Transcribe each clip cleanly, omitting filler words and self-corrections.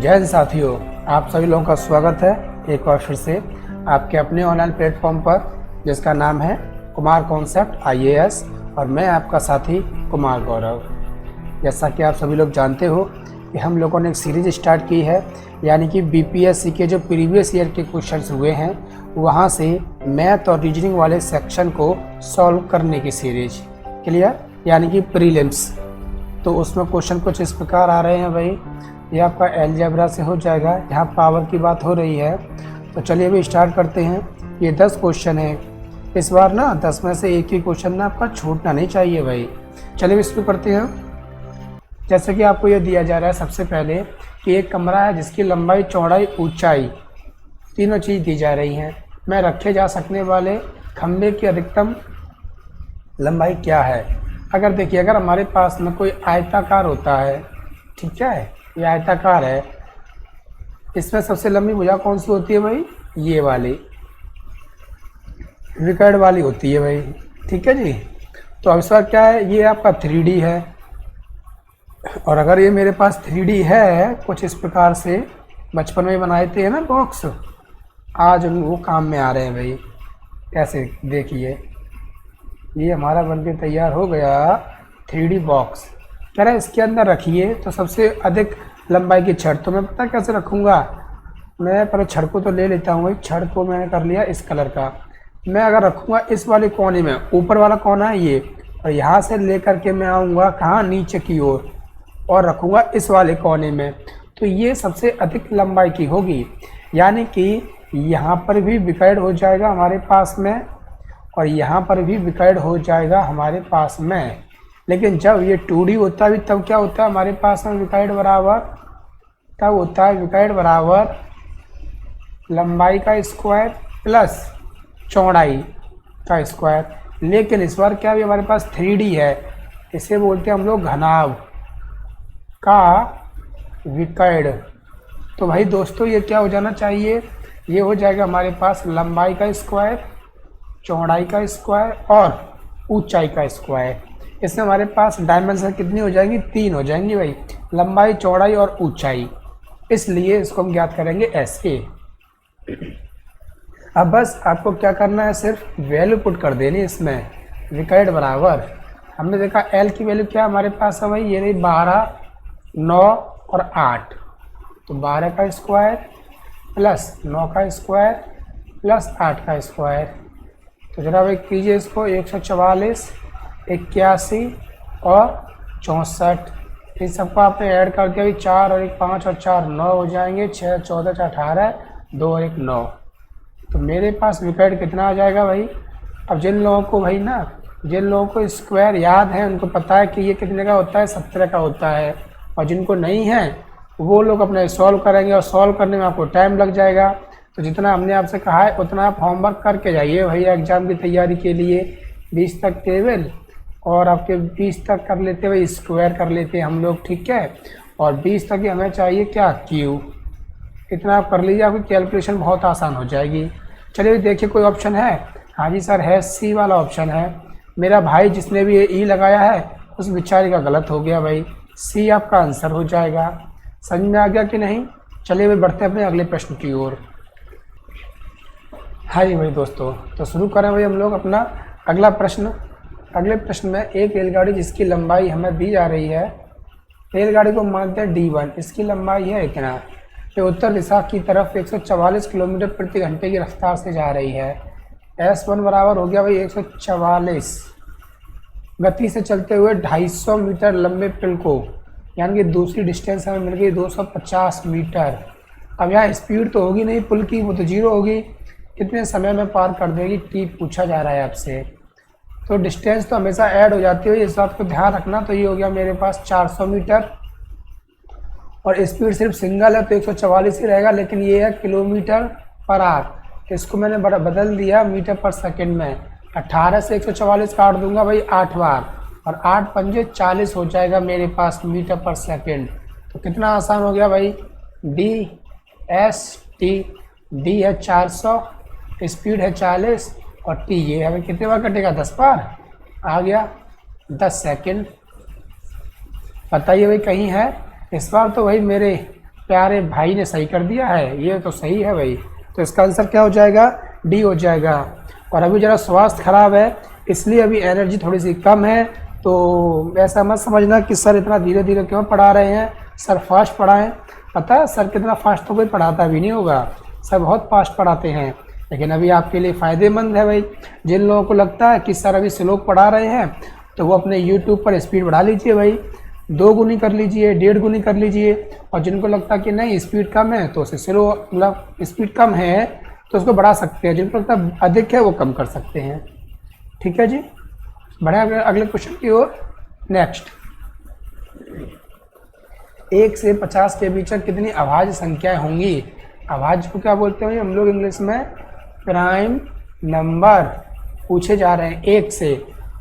जय हिंद साथियों, आप सभी लोगों का स्वागत है एक बार फिर से आपके अपने ऑनलाइन प्लेटफॉर्म पर जिसका नाम है कुमार कॉन्सेप्ट IAS और मैं आपका साथी कुमार गौरव। जैसा कि आप सभी लोग जानते हो कि हम लोगों ने एक सीरीज स्टार्ट की है, यानी कि BPSC के जो प्रीवियस ईयर के क्वेश्चंस हुए हैं वहाँ से मैथ और रीजनिंग वाले सेक्शन को सॉल्व करने की सीरीज। क्लियर? यानी कि प्रीलिम्स। तो उसमें क्वेश्चन कुछ इस प्रकार आ रहे हैं भाई। ये आपका अलजेब्रा से हो जाएगा, यहाँ पावर की बात हो रही है। तो चलिए अभी स्टार्ट करते हैं। ये 10 क्वेश्चन है। इस बार ना 10 में से एक ही क्वेश्चन ना आपका छूटना नहीं चाहिए भाई। चलिए इसको करते हैं। जैसे कि आपको ये दिया जा रहा है सबसे पहले कि एक कमरा है जिसकी लंबाई, चौड़ाई, ऊंचाई तीनों चीज़ दी जा रही हैं। मैं रखे जा सकने वाले खंभे की अधिकतम लंबाई क्या है। अगर देखिए, अगर हमारे पास में कोई आयताकार होता है, ठीक है, ये आयताकार है, इसमें सबसे लंबी भुजा कौन सी होती है भाई? ये वाली विकर्ण वाली होती है भाई। ठीक है जी। तो अब इसका क्या है, ये आपका 3D है। और अगर ये मेरे पास 3D है कुछ इस प्रकार से, बचपन में बनाए थे ना बॉक्स, आज वो काम में आ रहे हैं भाई। कैसे देखिए, ये हमारा बनके तैयार हो गया 3D बॉक्स। कह रहा है इसके अंदर रखिए तो सबसे अधिक लंबाई की छड़। तो मैं पता कैसे रखूँगा, मैं पहले छड़ को तो ले लेता हूँ भाई। छड़ को मैंने कर लिया इस कलर का। मैं अगर रखूँगा इस वाले कोने में, ऊपर वाला कोना है ये, और यहाँ से लेकर के मैं आऊँगा कहाँ, नीचे की ओर, और रखूँगा इस वाले कोने में, तो ये सबसे अधिक लंबाई की होगी। यानी कि यहाँ पर भी विकर्ण हो जाएगा हमारे पास में, और यहाँ पर भी विकर्ण हो जाएगा हमारे पास में। लेकिन जब ये 2D होता है तब क्या होता है हमारे पास में, विकर्ण बराबर, तब होता है विकर्ण बराबर लंबाई का स्क्वायर प्लस चौड़ाई का स्क्वायर। लेकिन इस बार क्या भी हमारे पास 3D है, इसे बोलते हैं हम लोग घनाभ का विकर्ण। तो भाई दोस्तों ये क्या हो जाना चाहिए, ये हो जाएगा हमारे पास लंबाई का स्क्वायर, चौड़ाई का स्क्वायर और ऊंचाई का स्क्वायर। इसमें हमारे पास डायमेंशन कितनी हो जाएंगी, 3 हो जाएंगी भाई, लंबाई, चौड़ाई और ऊंचाई। इसलिए इसको हम ज्ञात करेंगे ऐसे। अब बस आपको क्या करना है, सिर्फ वैल्यू पुट कर देनी इसमें। विकर्ण बराबर, हमने देखा L की वैल्यू क्या हमारे पास है भाई, ये रही 12, 9 और 8। तो 12 का स्क्वायर प्लस 9 का स्क्वायर प्लस 8 का स्क्वायर। तो जरा भाई कीजिए इसको, 144, 81 और 64। इन सबको आपने ऐड करके अभी 4 और 1 5 और 4 9 हो जाएंगे, 6 14 4 18, 2 और 1 9। तो मेरे पास विकर्ण कितना आ जाएगा भाई। अब जिन लोगों को भाई ना, जिन लोगों को स्क्वायर याद है उनको पता है कि ये कितने का होता है, 17 का होता है। और जिनको नहीं है वो लोग अपने सॉल्व करेंगे, और सॉल्व करने में आपको टाइम लग जाएगा। तो जितना हमने आपसे कहा है उतना आप होमवर्क करके जाइए भैया एग्जाम की तैयारी के लिए। 20 तक टेबल और आपके 20 तक कर लेते हुए स्क्वायर कर लेते हैं हम लोग, ठीक है। और 20 तक ही हमें चाहिए क्या, क्यू। इतना आप कर लीजिए, आपकी कैलकुलेशन बहुत आसान हो जाएगी। चलिए देखिए कोई ऑप्शन है। हाँ जी सर है, C वाला ऑप्शन है। मेरा भाई जिसने भी ये E लगाया है उस बेचारे का गलत हो गया भाई। C आपका आंसर हो जाएगा। समझ में आ गया कि नहीं? चलिए भाई बढ़ते हैं अपने अगले प्रश्न की ओर। हाँ जी भाई दोस्तों, तो शुरू करें भाई हम लोग अपना अगला प्रश्न। अगले प्रश्न में एक रेलगाड़ी जिसकी लंबाई हमें दी जा रही है, रेलगाड़ी को मानते हैं D1, इसकी लंबाई है इतना। ये उत्तर दिशा की तरफ 144 किलोमीटर प्रति घंटे की रफ्तार से जा रही है। S1 बराबर हो गया भाई 144 गति से चलते हुए 250 मीटर लंबे पुल को, यानी कि दूसरी डिस्टेंस हमें मिल गई 250 मीटर। अब यहाँ स्पीड तो होगी नहीं पुल की, वो तो 0 होगी। कितने समय में पार कर देगी, T पूछा जा रहा है आपसे। तो डिस्टेंस तो हमेशा ऐड हो जाती है, इस बात को ध्यान रखना। तो ये हो गया मेरे पास 400 मीटर, और स्पीड सिर्फ सिंगल है तो 144 ही रहेगा, लेकिन ये है किलोमीटर पर आवर। इसको मैंने बदल दिया मीटर पर सेकंड में। 18 से 144 काट दूंगा भाई 8 बार, और 8 पंजे 40 हो जाएगा मेरे पास मीटर पर सेकंड। तो कितना आसान हो गया भाई, DST। D है 400, स्पीड है 40, और T ये हमें कितने बार कटेगा, 10 बार आ गया, 10 सेकंड। बताइए भाई कहीं है। इस बार तो भाई मेरे प्यारे भाई ने सही कर दिया है, ये तो सही है भाई। तो इसका आंसर क्या हो जाएगा, डी हो जाएगा। और अभी ज़रा स्वास्थ्य खराब है इसलिए अभी एनर्जी थोड़ी सी कम है, तो ऐसा मत समझना कि सर इतना धीरे धीरे क्यों पढ़ा रहे हैं, सर फास्ट पढ़ाएं। पता है सर कितना फास्ट तो कोई पढ़ाता भी नहीं होगा, सर बहुत फास्ट पढ़ाते हैं, लेकिन अभी आपके लिए फ़ायदेमंद है भाई। जिन लोगों को लगता है कि सर अभी स्लो पढ़ा रहे हैं तो वो अपने यूट्यूब पर स्पीड बढ़ा लीजिए भाई, 2 गुनी कर लीजिए, 1.5 गुनी कर लीजिए। और जिनको लगता है कि नहीं स्पीड कम है तो उसे स्लो, मतलब स्पीड कम है तो उसको बढ़ा सकते हैं, जिनको लगता है अधिक है वो कम कर सकते हैं। ठीक है जी, बढ़े अगले क्वेश्चन की ओर। नेक्स्ट, 1 से 50 के बीच कितनी अभाज्य संख्याएं होंगी। अभाज्य को क्या बोलते हैं हम लोग इंग्लिश में, प्राइम नंबर पूछे जा रहे हैं 1 से।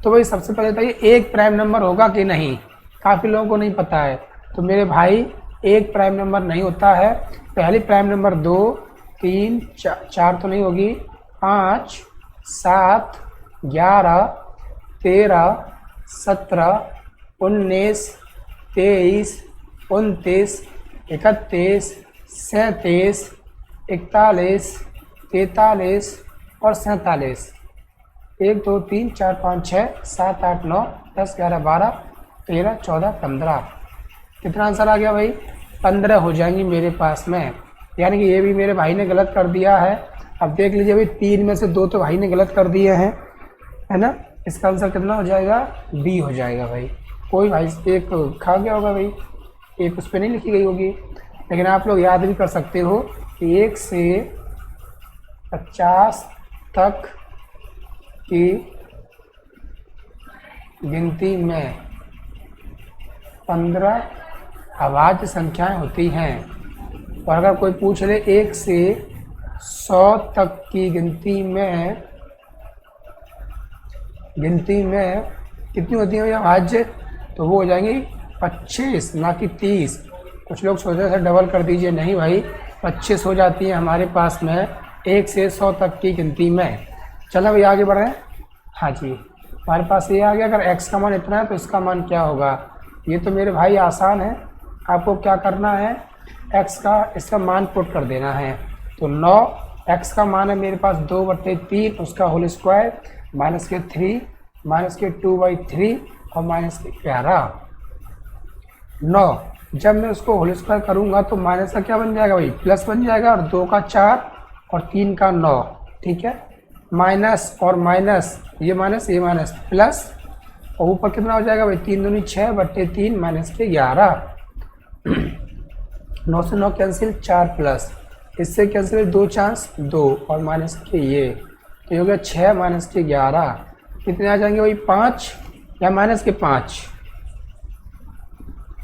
तो भाई सबसे पहले बताइए एक प्राइम नंबर होगा कि नहीं, काफ़ी लोगों को नहीं पता है। तो मेरे भाई एक प्राइम नंबर नहीं होता है। पहली प्राइम नंबर 2, 3, 4 तो नहीं होगी, 5, 7, 11, 13, 17, 19, 23, 29, 31, 37, 41, 43 और 47। 1, 2, 3, 4, 5, 6, 7, 8, 9, 10, 11, 12, 13, 14, 15। कितना आंसर आ गया भाई, 15 हो जाएंगी मेरे पास में। यानी कि ये भी मेरे भाई ने गलत कर दिया है। अब देख लीजिए भाई 3 में से 2 तो भाई ने गलत कर दिए हैं, है ना। इसका आंसर कितना हो जाएगा, बी हो जाएगा भाई। कोई भाई एक खा गया होगा भाई, एक उस पर नहीं लिखी गई होगी, लेकिन आप लोग याद भी कर सकते हो कि 1 से 50 तक की गिनती में 15 अभाज्य संख्याएं होती हैं। और अगर कोई पूछ ले 1 से 100 तक की गिनती में कितनी होती है अभाज्य, तो वो हो जाएंगी 25, ना कि 30। कुछ लोग सोच रहे थे डबल कर दीजिए, नहीं भाई 25 हो जाती है हमारे पास में 1 से 100 तक की गिनती में। चलो भाई आगे बढ़ें। हाँ जी, हमारे पास ये आ गया, अगर x का मान इतना है तो इसका मान क्या होगा। ये तो मेरे भाई आसान है, आपको क्या करना है, x का इसका मान पुट कर देना है। तो 9, x का मान है मेरे पास 2/3, उसका होल स्क्वायर, -3, -2/3 और -11। 9 जब मैं उसको होल स्क्वायर करूँगा तो माइनस का क्या बन जाएगा भाई, प्लस बन जाएगा, और 2 का 4 और 3 का 9। ठीक है, माइनस और माइनस, ये माइनस प्लस, और ऊपर कितना हो जाएगा भाई, 3 दूनी 6/3 -11। 9 से 9 कैंसिल, 4 प्लस, इससे कैंसिल 2 चांस 2 और माइनस के ये, तो ये हो गया 6 -11। कितने आ जाएंगे भाई, 5 या -5,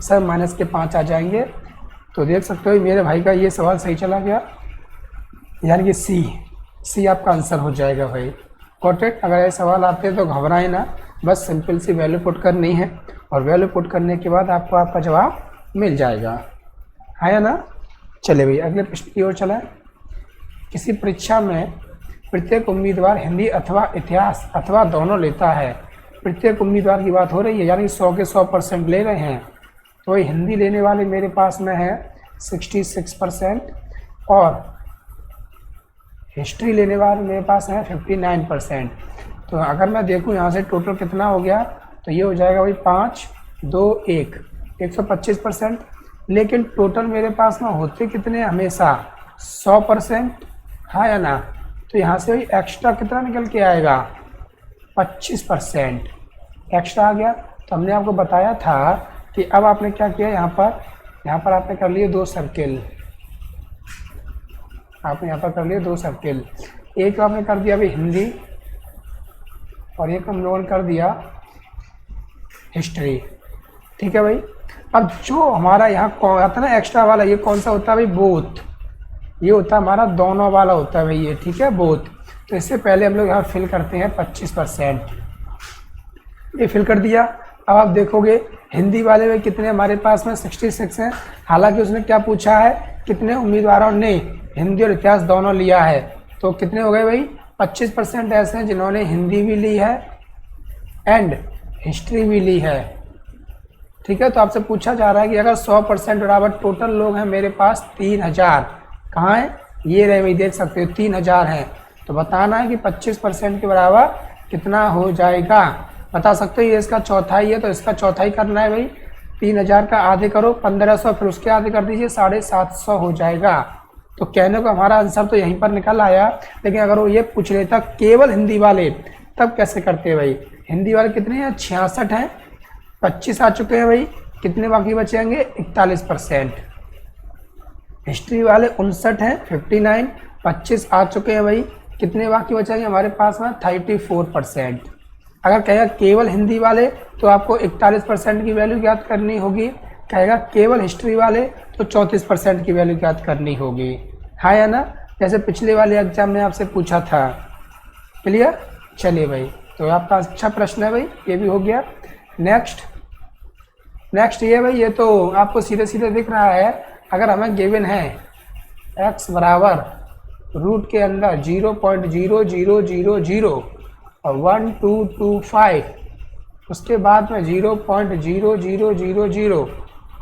सर -5 आ जाएंगे। तो देख सकते हो मेरे भाई का ये सवाल सही चला गया, यानी कि सी आपका आंसर हो जाएगा भाई। कॉटेड, अगर ऐसे सवाल आते हैं तो घबराएं ना, बस सिंपल सी वैल्यू पुट करनी है और वैल्यू पुट करने के बाद आपको आपका जवाब मिल जाएगा, है ना। चले भाई अगले प्रश्न की ओर चलें। किसी परीक्षा में प्रत्येक उम्मीदवार हिंदी अथवा इतिहास अथवा दोनों लेता है। प्रत्येक उम्मीदवार की बात हो रही है, यानी 100 के 100% ले रहे हैं। तो हिंदी लेने वाले मेरे पास में है 66% और हिस्ट्री लेने वाले मेरे पास है 59%। तो अगर मैं देखूं यहाँ से टोटल कितना हो गया, तो ये हो जाएगा भाई 5, 2, 1, 125%। लेकिन टोटल मेरे पास में होते कितने, हमेशा 100%, हाँ या ना। तो यहाँ से भाई एक्स्ट्रा कितना निकल के आएगा, 25% एक्स्ट्रा आ गया। तो हमने आपको बताया था कि अब आपने क्या किया, यहाँ पर आपने कर लिए 2 सर्किल, आपने यहाँ पर कर लिए 2 सर्किल। एक आपने कर दिया अभी हिंदी और एक हम लोगों ने कर दिया हिस्ट्री। ठीक है भाई। अब जो हमारा यहाँ आता है ना एक्स्ट्रा वाला, ये कौन सा होता है भाई, बोथ। ये होता है हमारा दोनों वाला होता है भाई, ये ठीक है बोथ। तो इससे पहले हम लोग यहाँ फिल करते हैं 25%, ये फिल कर दिया। अब आप देखोगे हिंदी वाले में कितने हमारे पास में 66 हैं। हालांकि उसने क्या पूछा है, कितने उम्मीदवारों ने हिंदी और इतिहास दोनों लिया है। तो कितने हो गए भाई, 25% ऐसे हैं जिन्होंने हिंदी भी ली है एंड हिस्ट्री भी ली है। ठीक है। तो आपसे पूछा जा रहा है कि अगर 100% बराबर टोटल लोग हैं मेरे पास 3000, कहाँ है, ये रहे भाई, देख सकते हो 3000 हैं, तो बताना है कि 25% के बराबर कितना हो जाएगा। बता सकते हो, ये इसका चौथाई है तो इसका चौथाई करना है भाई। 3000 का आधे करो 1500, फिर उसके आधे कर दीजिए 750 हो जाएगा। तो कहने को हमारा आंसर तो यहीं पर निकल आया। लेकिन अगर वो ये पूछ लेता केवल हिंदी वाले, तब कैसे करते भाई। हिंदी वाले कितने हैं, 66 हैं, 25 आ चुके हैं भाई, कितने बाकी बचेंगे, 41%। हिस्ट्री वाले 59 हैं, 59, 25 आ चुके हैं भाई, कितने बाकी बचेंगे हमारे पास में, 34%। अगर कहेगा केवल हिंदी वाले तो आपको 41% की वैल्यू ज्ञात करनी होगी, कहेगा केवल हिस्ट्री वाले तो 34% की वैल्यू ज्ञात करनी होगी, हाँ या ना, जैसे पिछले वाले एग्जाम में आपसे पूछा था। क्लियर। चलिए भाई, तो आपका अच्छा प्रश्न है भाई, ये भी हो गया। नेक्स्ट ये भाई, ये तो आपको सीधे सीधे दिख रहा है। अगर हमें गिवन है x बराबर रूट के अंदर 0.0000 और 1225, उसके बाद में 0.0000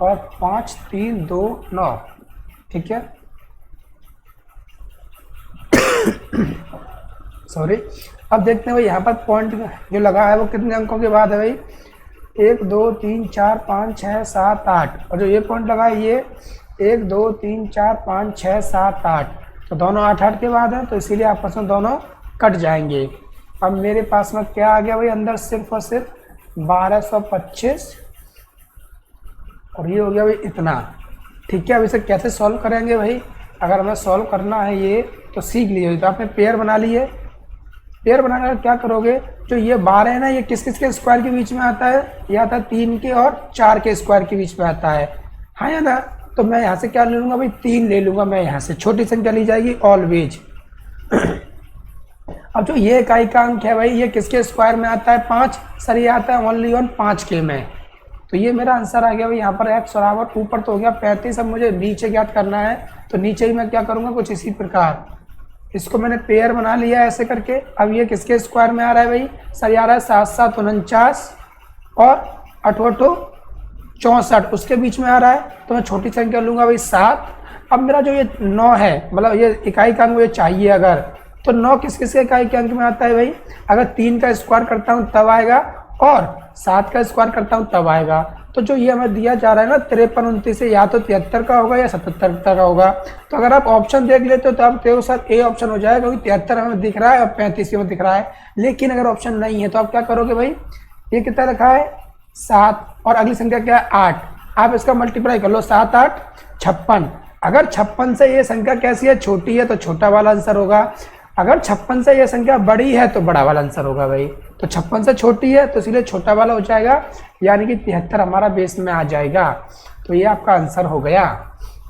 और 5329, ठीक है। सॉरी, अब देखते हैं भाई यहाँ पर पॉइंट जो लगा है वो कितने अंकों के बाद है भाई, 1 2 3 4 5 6 7 8, और जो ये पॉइंट लगा है ये 1 2 3 4 5 6 7 8, तो दोनों 8 के बाद है, तो इसीलिए आपस में दोनों कट जाएंगे। अब मेरे पास में क्या आ गया भाई, अंदर सिर्फ और सिर्फ 1225, और ये हो गया भाई इतना, ठीक है। अब इसे कैसे सॉल्व करेंगे भाई, अगर हमें सॉल्व करना है ये तो सीख लीजिए। तो आपने पेयर बना लिए, पेयर बनाने का क्या करोगे, जो ये 12 है ना, ये किस किस के स्क्वायर के बीच में आता है, ये आता है 3 के और 4 के स्क्वायर के बीच में आता है, हाँ या ना। तो मैं यहाँ से क्या ले लूँगा भाई, 3 ले लूँगा मैं, यहाँ से छोटी संख्या ली जाएगी ऑलवेज। अब जो ये इकाई का अंक है भाई, ये किसके स्क्वायर में आता है, 5, सर ये आता है ओनली ऑन 5 के में, तो ये मेरा आंसर आ गया भाई। यहाँ पर x बराबर ऊपर तो हो गया 35, अब मुझे नीचे ज्ञात करना है, तो नीचे ही मैं क्या करूँगा, कुछ इसी प्रकार, इसको मैंने पेयर बना लिया ऐसे करके। अब ये किसके स्क्वायर में आ रहा है भाई, सर आ रहा है 7 7 49 और 8 8 64, उसके बीच में आ रहा है, तो मैं छोटी संख्या लूँगा भाई 7। अब मेरा जो ये 9 है, मतलब ये इकाई का अंक मुझे चाहिए अगर, तो 9 किस किस के इकाई के अंक में आता है भाई, अगर 3 का स्क्वायर करता हूँ तब आएगा, और 7 का स्क्वायर करता हूँ तब आएगा। तो जो ये हमें दिया जा रहा है ना 53 29 से, या तो 73 का होगा या 77 का होगा। तो अगर आप ऑप्शन देख लेते हो तो आप तेरे साथ ए ऑप्शन हो जाएगा, क्योंकि 73 हमें दिख रहा है और 35 में दिख रहा है। लेकिन अगर ऑप्शन नहीं है तो आप क्या करोगे भाई, ये कितना रखा है 7, और अगली संख्या क्या है 8, आप इसका मल्टीप्लाई कर लो, 7 8 56। अगर 56 से ये संख्या कैसी है, छोटी है, तो छोटा वाला आंसर होगा। अगर 56 से ये संख्या बड़ी है तो बड़ा वाला आंसर होगा भाई। तो 56 से छोटी है तो इसलिए छोटा वाला हो जाएगा, यानी कि 73 हमारा बेस में आ जाएगा। तो ये आपका आंसर हो गया।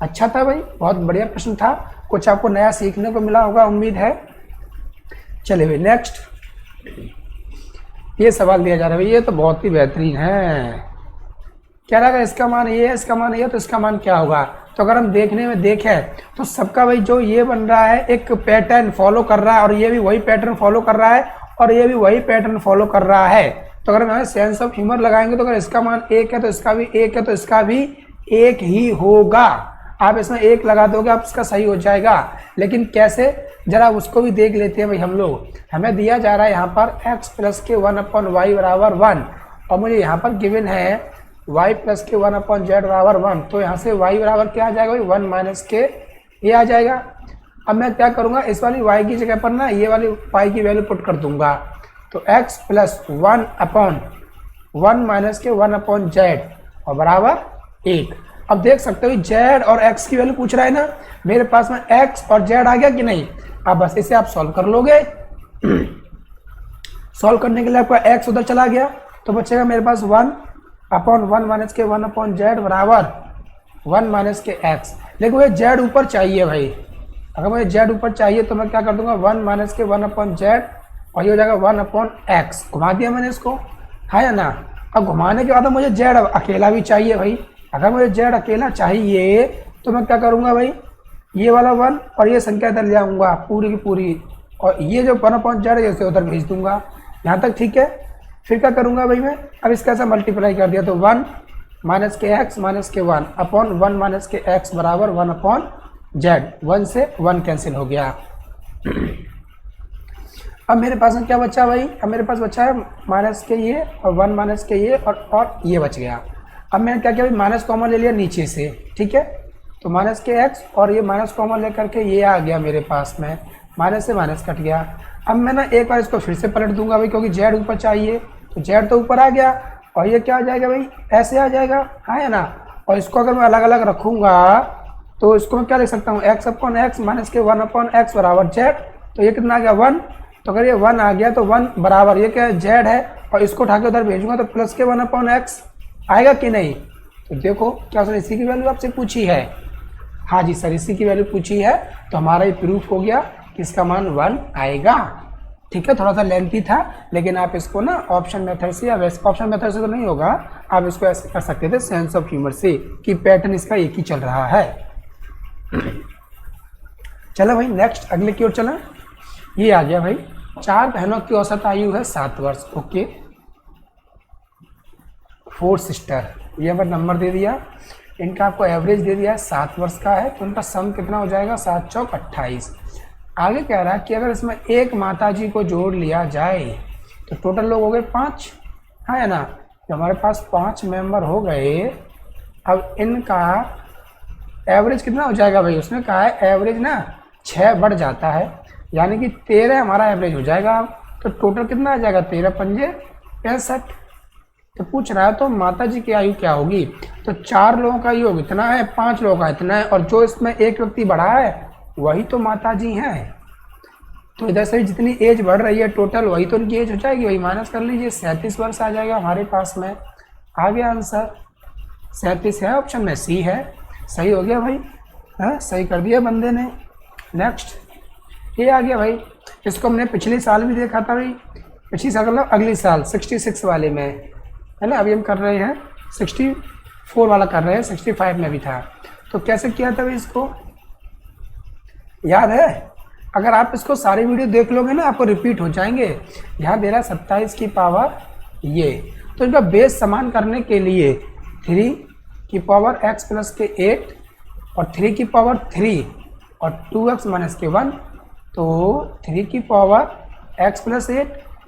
अच्छा था भाई, बहुत बढ़िया प्रश्न था, कुछ आपको नया सीखने को मिला होगा उम्मीद है। चलिए भाई नेक्स्ट, ये सवाल दिया जा रहा है भाई, ये तो बहुत ही बेहतरीन है। क्या लगा, इसका मान ये है, इसका मान ये है, तो इसका मान क्या होगा। तो अगर हम देखने में देखें तो सबका भाई जो ये बन रहा है एक पैटर्न फॉलो कर रहा है, और ये भी वही पैटर्न फॉलो कर रहा है, और ये भी वही पैटर्न फॉलो कर रहा है। तो अगर हम सेंस ऑफ ह्यूमर लगाएंगे तो अगर इसका मान 1 है तो इसका भी 1 है, तो इसका भी 1 ही होगा। आप इसमें 1 लगा दोगे, आप इसका सही हो जाएगा। लेकिन कैसे, जरा उसको भी देख लेते हैं भाई हम लोग। हमें दिया जा रहा है यहाँ पर x प्लस के 1/y बराबर 1, और मुझे यहाँ पर गिवन है y प्लस के 1/z बराबर 1, तो यहाँ से y बराबर क्या आ जाएगा भाई, 1 माइनस के ये आ जाएगा। अब मैं क्या करूँगा, इस वाली y की जगह पर ना ये वाली y की वैल्यू पुट कर दूंगा, तो x प्लस 1/1 माइनस के 1/z और बराबर 1। अब देख सकते हो z और x की वैल्यू पूछ रहा है ना, मेरे पास में x और z आ गया कि नहीं। अब बस इसे आप सॉल्व कर लोगे। सॉल्व करने के लिए आपका x उधर चला गया, तो बचेगा मेरे पास 1/1 माइनस के 1/z बराबर 1 माइनस के x। लेकिन मुझे z ऊपर चाहिए भाई, अगर मुझे z ऊपर चाहिए तो मैं क्या कर दूंगा, 1 माइनस के 1/z, और ये हो जाएगा 1/x। घुमा दिया मैंने इसको, है ना। अब घुमाने के बाद मुझे z अकेला भी चाहिए भाई। अगर मुझे z अकेला चाहिए तो मैं क्या करूँगा भाई, ये वाला 1 और ये संख्या इधर ले आऊँगा पूरी की पूरी, और ये जो 1/z है इसे उधर भेज दूंगा। यहाँ तक ठीक है। फिर क्या करूँगा भाई मैं, अब इसका ऐसा मल्टीप्लाई कर दिया तो 1 माइनस के एक्स माइनस के 1 अपॉन 1 माइनस के एक्स बराबर 1 अपॉन जेड, 1 से 1 कैंसिल हो गया। अब मेरे पास में क्या बचा भाई, अब मेरे पास बचा है माइनस के ये और 1 माइनस के ये और ये बच गया। अब मैंने क्या किया भाई, माइनस कॉमन ले लिया नीचे से, ठीक है, तो माइनस के एक्स और ये माइनस कॉमन लेकर के ये आ गया मेरे पास में, माइनस से माइनस कट गया। अब मैं ना एक बार इसको फिर से पलट दूंगा भाई, क्योंकि जेड ऊपर चाहिए, तो जेड तो ऊपर आ गया और ये क्या हो जाएगा भाई, ऐसे आ जाएगा, है ना। और इसको अगर मैं अलग अलग रखूँगा तो इसको मैं क्या लिख सकता हूँ, एक्स अपॉन एक्स माइनस के 1 अपॉन एक्स बराबर जेड, तो ये कितना आ गया 1, तो अगर ये 1 आ गया तो 1 बराबर ये क्या है जेड है, और इसको उठा के उधर भेजूंगा तो प्लस के 1 अपॉन एक्स आएगा कि नहीं। तो देखो क्या सर इसी की वैल्यू आपसे पूछी है, हाँ जी सर इसी की वैल्यू पूछी है, तो हमारा ये प्रूफ हो गया कि इसका मान 1 आएगा। ठीक है, थोड़ा सा लेंथी था, लेकिन आप इसको ना ऑप्शन मेथड से या वैसे ऑप्शन मेथड से तो नहीं होगा, आप इसको ऐसे कर सकते थे सेंस ऑफ ह्यूमर से कि पैटर्न इसका एक ही चल रहा है। चलो भाई नेक्स्ट अगले की ओर चला। ये आ गया भाई, 4 बहनों की औसत आयु है 7 वर्ष, ओके। 4 सिस्टर, ये हमें नंबर दे दिया, इनका आपको एवरेज दे दिया है 7 वर्ष का है, तो उनका सम कितना हो जाएगा 7 चौक 28। आगे कह रहा है कि अगर इसमें एक माताजी को जोड़ लिया जाए तो टोटल लोग हो गए 5, है ना, तो हमारे पास 5 मेंबर हो गए। अब इनका एवरेज कितना हो जाएगा भाई, उसने कहा है एवरेज ना 6 बढ़ जाता है, यानी कि 13 हमारा एवरेज हो जाएगा। तो टोटल कितना आ जाएगा 13 पंजे 65। तो पूछ रहा है तो माता जी की आयु क्या होगी, तो 4 लोगों का योग इतना है, 5 लोगों का इतना है, और जो इसमें एक व्यक्ति बढ़ा है वही तो माता जी हैं। तो इधर से जितनी एज बढ़ रही है टोटल वही तो उनकी एज हो जाएगी, वही माइनस कर लीजिए, 37 वर्ष आ जाएगा हमारे पास में। आ गया आंसर 37 है, ऑप्शन में सी है, सही हो गया भाई, हाँ सही कर दिया बंदे ने। नेक्स्ट ये आ गया भाई, इसको हमने पिछले साल भी देखा था भाई, पिछली साल मतलब अगले साल 66 वाले में, है ना, अभी हम कर रहे हैं 64 वाला कर रहे हैं, 65 में भी था। तो कैसे किया था भाई, इसको याद है, अगर आप इसको सारी वीडियो देख लोगे ना आपको रिपीट हो जाएंगे। यहाँ दे रहा है 27 की पावर ये, तो इनका बेस समान करने के लिए 3 की पावर x प्लस के 8 और 3 की पावर 3 और 2x माइनस के 1, तो 3 की पावर x प्लस 8,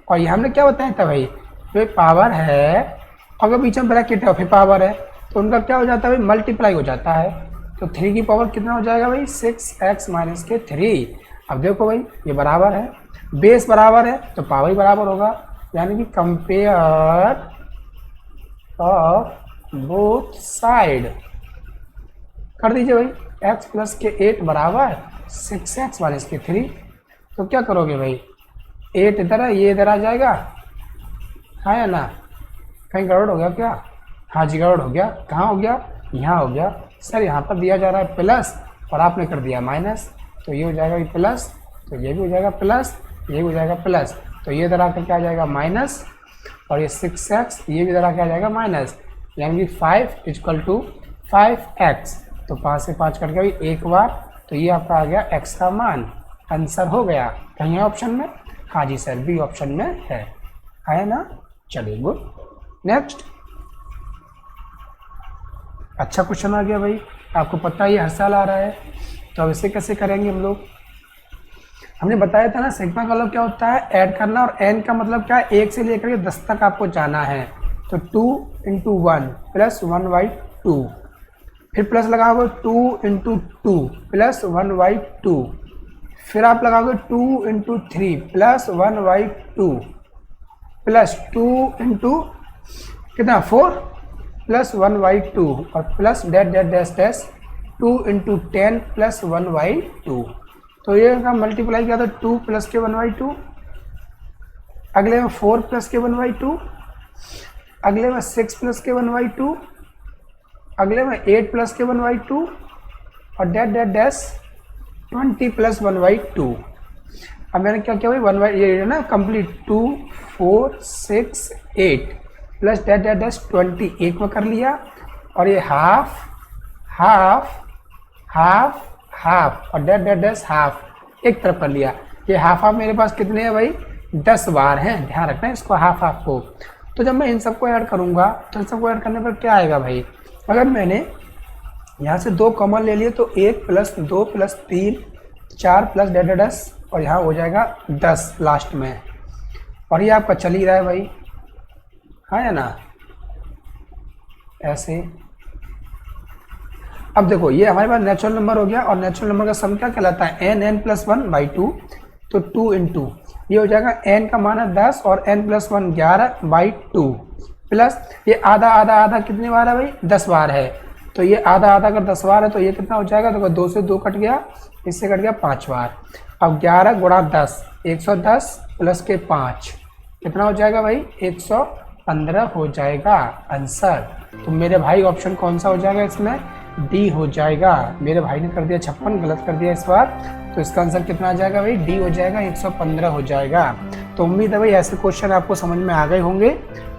और ये हमने क्या बताया था भाई, तो पावर है अगर बीच में ब्रैकेट है फिर पावर है, तो उनका क्या हो जाता है भाई, मल्टीप्लाई हो जाता है। तो 3 की पावर कितना हो जाएगा भाई 6x माइनस के 3। अब देखो भाई ये बराबर है, बेस बराबर है तो पावर ही बराबर होगा, यानी कि कंपेयर ऑफ बोथ साइड कर दीजिए भाई, x प्लस के 8 बराबर 6x माइनस के 3। तो क्या करोगे भाई, 8 इधर है ये इधर आ जाएगा, हाँ या ना, कहीं गड़बड़ हो गया क्या, हाँ जी गड़बड़ हो गया, कहाँ हो गया, यहाँ हो गया सर, यहाँ पर दिया जा रहा है प्लस और आपने कर दिया माइनस, तो ये हो जाएगा भाई प्लस, तो ये भी हो जाएगा प्लस, ये भी हो जाएगा प्लस, तो ये इधर आकर क्या आ जाएगा माइनस, और ये 6x ये भी इधर आकर आ जाएगा माइनस, यानी कि 5 इक्वल टू 5x। तो 5 से 5 कट गया भाई एक बार, तो ये आपका आ गया x का मान, आंसर हो गया। कहीं है ऑप्शन में, हाँ जी सर बी ऑप्शन में है ना, चलिए गुड। नेक्स्ट अच्छा क्वेश्चन आ गया भाई, आपको पता ही हर साल आ रहा है, तो अब इसे कैसे करेंगे हम लोग। हमने बताया था ना सिग्मा का मतलब क्या होता है, ऐड करना, और एन का मतलब क्या है 1 से लेकर के 10 तक आपको जाना है। तो 2 × 1 प्लस 1/2, फिर प्लस लगाओगे 2 × 2 प्लस 1/2, फिर आप लगाओगे 2 × 3 प्लस 1/2 प्लस 2 × कितना 4 प्लस 1/2 और plus dash dash dash dash 2 × 10 plus 1/2। तो ये का मल्टीप्लाई किया तो 2 प्लस के 1/2, अगले में 4 प्लस के 1/2, अगले में 6 प्लस के 1/2, अगले में 8 प्लस के 1/2 और डैश डैश डैश 20 प्लस 1/2। अब मैंने क्या किया भाई 1/, ये ना complete 2 4 6 8 plus dash dash dash 20 एक में कर लिया, और ये हाफ हाफ हाफ हाफ और डैश डैश डैश हाफ एक तरफ कर लिया। ये हाफ हाफ मेरे पास कितने हैं भाई 10 बार हैं, ध्यान रखना है इसको हाफ हाफ को। तो जब मैं इन सबको ऐड करूँगा तो इन सबको ऐड करने पर क्या आएगा भाई, अगर मैंने यहाँ से 2 कॉमन ले लिए तो 1 + 2 + 3 4 + 10 और यहाँ हो जाएगा 10 लास्ट में, और ये आपका चल ही रहा है भाई, हाँ या ना, ऐसे। अब देखो ये हमारे पास नेचुरल नंबर हो गया, और नेचुरल नंबर का सम क्या कहलाता है, n + 1/2, तो 2 × ये हो जाएगा n का मान है 10 और n + 1 11/2 प्लस ये आधा आधा आधा कितनी बार है भाई, 10 बार है, तो ये आधा आधा अगर 10 बार है तो ये कितना हो जाएगा, देखो 2 से 2 कट गया, इससे कट गया 5 बार। अब 11 × 10 110 प्लस के 5 कितना हो जाएगा भाई, 115 हो जाएगा आंसर। तो मेरे भाई ऑप्शन कौन सा हो जाएगा इसमें, डी हो जाएगा। मेरे भाई ने कर दिया 56, गलत कर दिया इस बार, तो इसका आंसर कितना आ जाएगा भाई, डी हो जाएगा, 115 हो जाएगा। तो उम्मीद है भाई ऐसे क्वेश्चन आपको समझ में आ गए होंगे,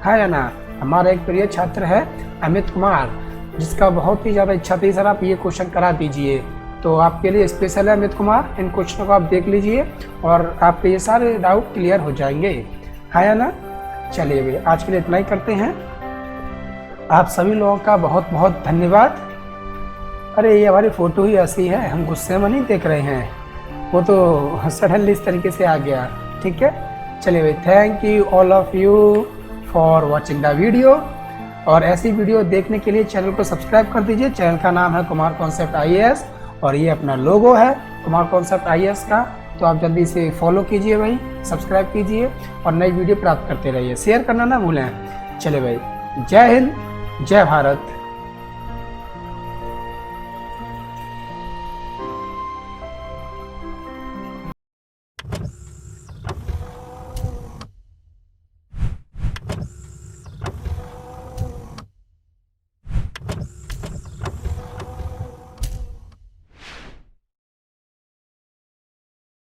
है या ना। हमारा एक प्रिय छात्र है अमित कुमार, जिसका बहुत ही ज़्यादा इच्छा थी सर आप ये क्वेश्चन करा दीजिए, तो आपके लिए स्पेशल है अमित कुमार, इन क्वेश्चनों को आप देख लीजिए और आपके ये सारे डाउट क्लियर हो जाएंगे, है या ना। चलिए भाई आज के लिए इतना ही करते हैं, आप सभी लोगों का बहुत बहुत धन्यवाद। अरे ये हमारी फ़ोटो ही ऐसी है, हम गुस्से में नहीं देख रहे हैं, वो तो सडनली इस तरीके से आ गया, ठीक है। चलिए भाई, thank you all of you for watching the video, और ऐसी वीडियो देखने के लिए चैनल को सब्सक्राइब कर दीजिए। चैनल का नाम है कुमार कॉन्सेप्ट IAS और ये अपना लोगो है कुमार कॉन्सेप्ट IAS का, तो आप जल्दी से फॉलो कीजिए भाई, सब्सक्राइब कीजिए और नई वीडियो प्राप्त करते रहिए, शेयर करना ना भूलें। चले भाई, जय हिंद, जय भारत।